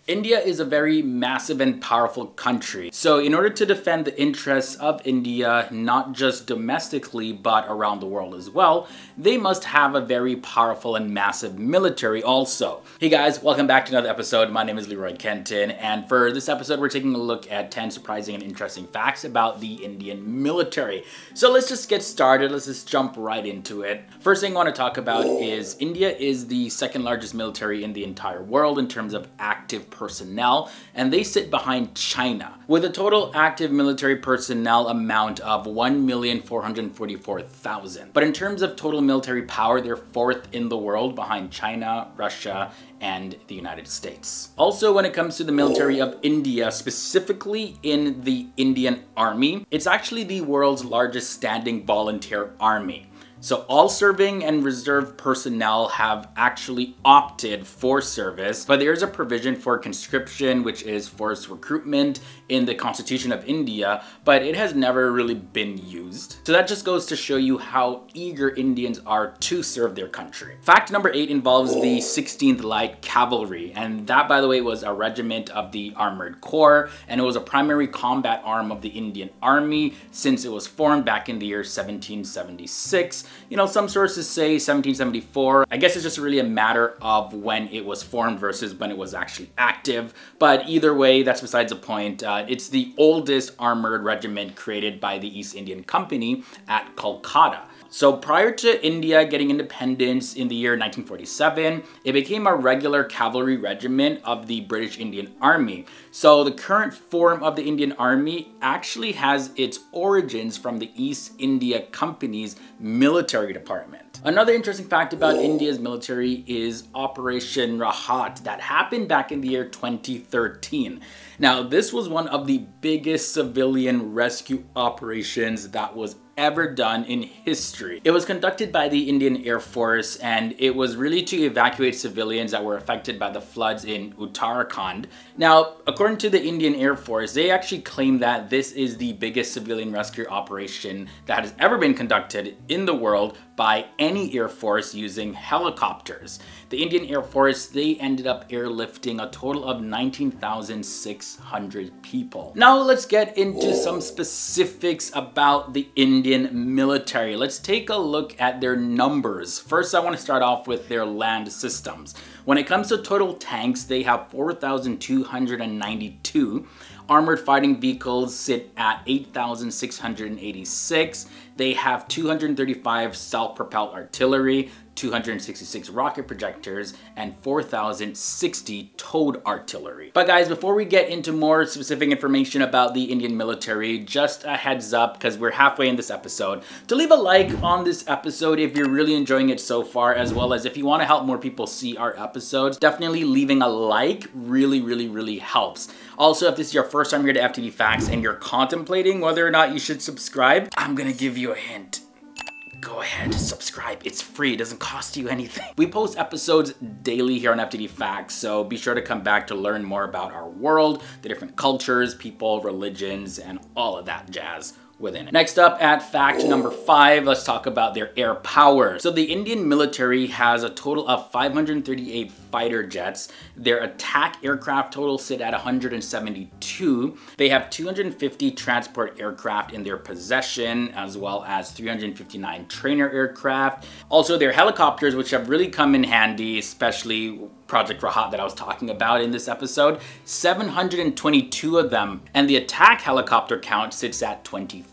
India is a very massive and powerful country. So in order to defend the interests of India, not just domestically, but around the world as well, they must have a very powerful and massive military also. Hey guys, welcome back to another episode. My name is Leroy Kenton, and for this episode, we're taking a look at 10 surprising and interesting facts about the Indian military. So let's just get started. Let's just jump right into it. First thing I want to talk about is India is the second largest military in the entire world in terms of active personnel, and they sit behind China with a total active military personnel amount of 1,444,000. But in terms of total military power, they're fourth in the world behind China, Russia, and the United States. Also, when it comes to the military of India, specifically in the Indian Army, it's actually the world's largest standing volunteer army. So all serving and reserve personnel have actually opted for service, but there is a provision for conscription, which is forced recruitment in the Constitution of India, but it has never really been used. So that just goes to show you how eager Indians are to serve their country. Fact number 8 involves the 16th Light Cavalry, and that, by the way, was a regiment of the Armored Corps, and it was a primary combat arm of the Indian Army since it was formed back in the year 1776. You know, some sources say 1774. I guess it's just really a matter of when it was formed versus when it was actually active. But either way, that's besides the point. It's the oldest armored regiment created by the East Indian Company at Kolkata. So prior to India getting independence in the year 1947, it became a regular cavalry regiment of the British Indian Army. So the current form of the Indian Army actually has its origins from the East India Company's military department. Another interesting fact about India's military is Operation Rahat that happened back in the year 2013. Now, this was one of the biggest civilian rescue operations that was ever done in history. It was conducted by the Indian Air Force, and it was really to evacuate civilians that were affected by the floods in Uttarakhand. Now, according to the Indian Air Force, they actually claim that this is the biggest civilian rescue operation that has ever been conducted in the world by any Air Force using helicopters. The Indian Air Force, they ended up airlifting a total of 19,600 people. Now let's get into some specifics about the Indian military. Let's take a look at their numbers. First, I want to start off with their land systems. When it comes to total tanks, they have 4,292. Armored fighting vehicles sit at 8,686. They have 235 self-propelled artillery, 266 rocket projectors, and 4,060 towed artillery. But guys, before we get into more specific information about the Indian military, just a heads up, because we're halfway in this episode, to leave a like on this episode if you're really enjoying it so far, as well as if you want to help more people see our episodes, definitely leaving a like really helps. Also, if this is your first time here to FTD Facts and you're contemplating whether or not you should subscribe, I'm gonna give you a hint. Go ahead, subscribe. It's free, it doesn't cost you anything. We post episodes daily here on FTD Facts, so be sure to come back to learn more about our world, the different cultures, people, religions, and all of that jazz within it. Next up at fact number 5, let's talk about their air power. So the Indian military has a total of 538 fighter jets. Their attack aircraft total sit at 172. They have 250 transport aircraft in their possession, as well as 359 trainer aircraft. Also, their helicopters, which have really come in handy, especially Project Rahat that I was talking about in this episode, 722 of them, and the attack helicopter count sits at 23.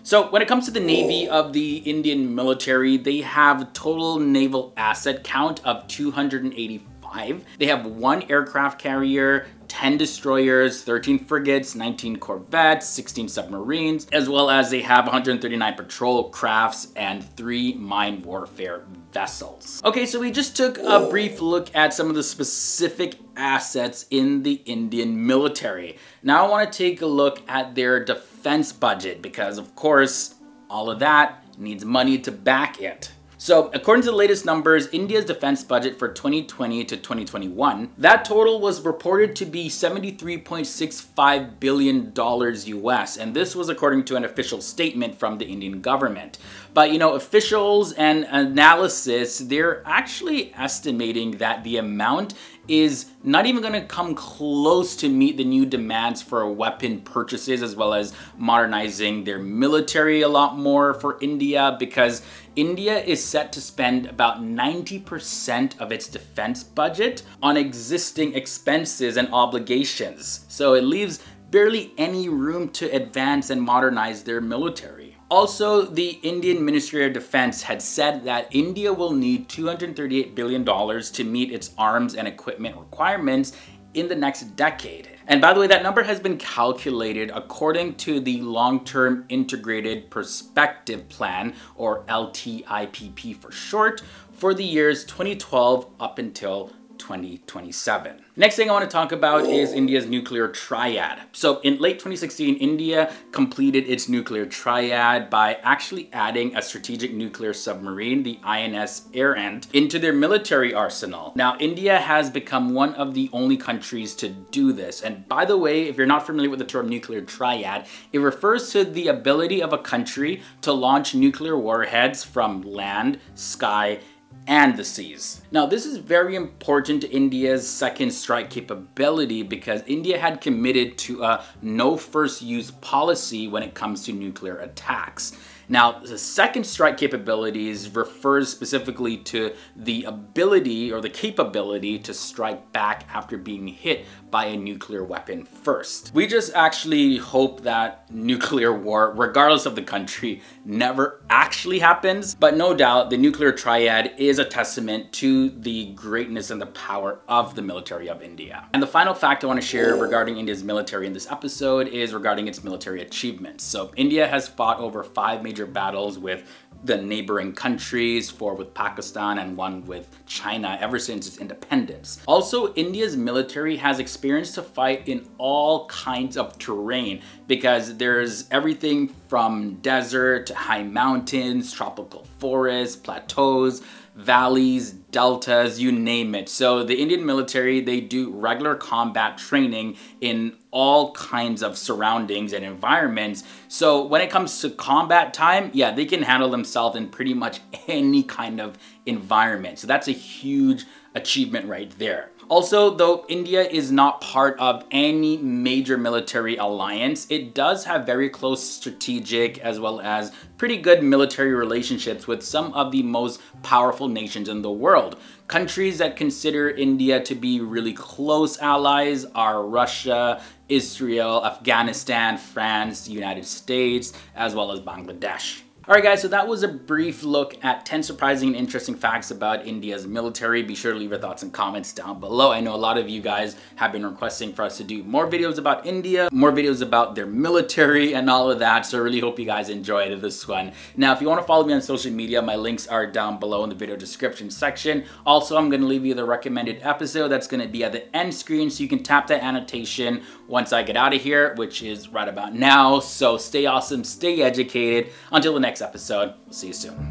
So when it comes to the Navy of the Indian military, they have total naval asset count of 285. They have 1 aircraft carrier, 10 destroyers, 13 frigates, 19 corvettes, 16 submarines, as well as they have 139 patrol crafts and 3 mine warfare vessels. Okay, so we just took a brief look at some of the specific assets in the Indian military. Now I want to take a look at their defense budget because, of course, all of that needs money to back it. So according to the latest numbers, India's defense budget for 2020 to 2021, that total was reported to be $73.65 billion US. And this was according to an official statement from the Indian government. But you know, officials and analysis, they're actually estimating that the amount is not even going to come close to meet the new demands for weapon purchases, as well as modernizing their military a lot more for India, because India is set to spend about 90% of its defense budget on existing expenses and obligations. So it leaves barely any room to advance and modernize their military. Also, the Indian Ministry of Defense had said that India will need $238 billion to meet its arms and equipment requirements in the next decade. And by the way, that number has been calculated according to the Long-Term Integrated Perspective Plan, or LTIPP for short, for the years 2012 up until 2027. Next thing I want to talk about is India's nuclear triad. So in late 2016, India completed its nuclear triad by actually adding a strategic nuclear submarine, the INS Arhant, into their military arsenal. Now, India has become one of the only countries to do this. And by the way, if you're not familiar with the term nuclear triad, it refers to the ability of a country to launch nuclear warheads from land, sky, and the seas. Now, this is very important to India's second strike capability, because India had committed to a no first use policy when it comes to nuclear attacks. Now, the second strike capabilities refers specifically to the ability or the capability to strike back after being hit by a nuclear weapon first. We just actually hope that nuclear war, regardless of the country, never actually happens. But no doubt, the nuclear triad is a testament to the greatness and the power of the military of India. And the final fact I want to share regarding India's military in this episode is regarding its military achievements. So India has fought over 5 major battles with the neighboring countries, 4 with Pakistan and 1 with China, ever since its independence. Also, India's military has experienced to fight in all kinds of terrain, because there's everything from desert to high mountains, tropical forests, plateaus, valleys, deltas, you name it. So the Indian military, they do regular combat training in all kinds of surroundings and environments. So when it comes to combat time, yeah, they can handle themselves in pretty much any kind of environment. So that's a huge achievement right there. Also, though India is not part of any major military alliance, it does have very close strategic as well as pretty good military relationships with some of the most powerful nations in the world. Countries that consider India to be really close allies are Russia, Israel, Afghanistan, France, the United States, as well as Bangladesh. Alright guys, so that was a brief look at 10 surprising and interesting facts about India's military. Be sure to leave your thoughts and comments down below. I know a lot of you guys have been requesting for us to do more videos about India, more videos about their military and all of that, so I really hope you guys enjoyed this one. Now, if you want to follow me on social media, my links are down below in the video description section. Also, I'm going to leave you the recommended episode that's going to be at the end screen, so you can tap that annotation once I get out of here, which is right about now. So stay awesome, stay educated. Until the next episode, we'll see you soon.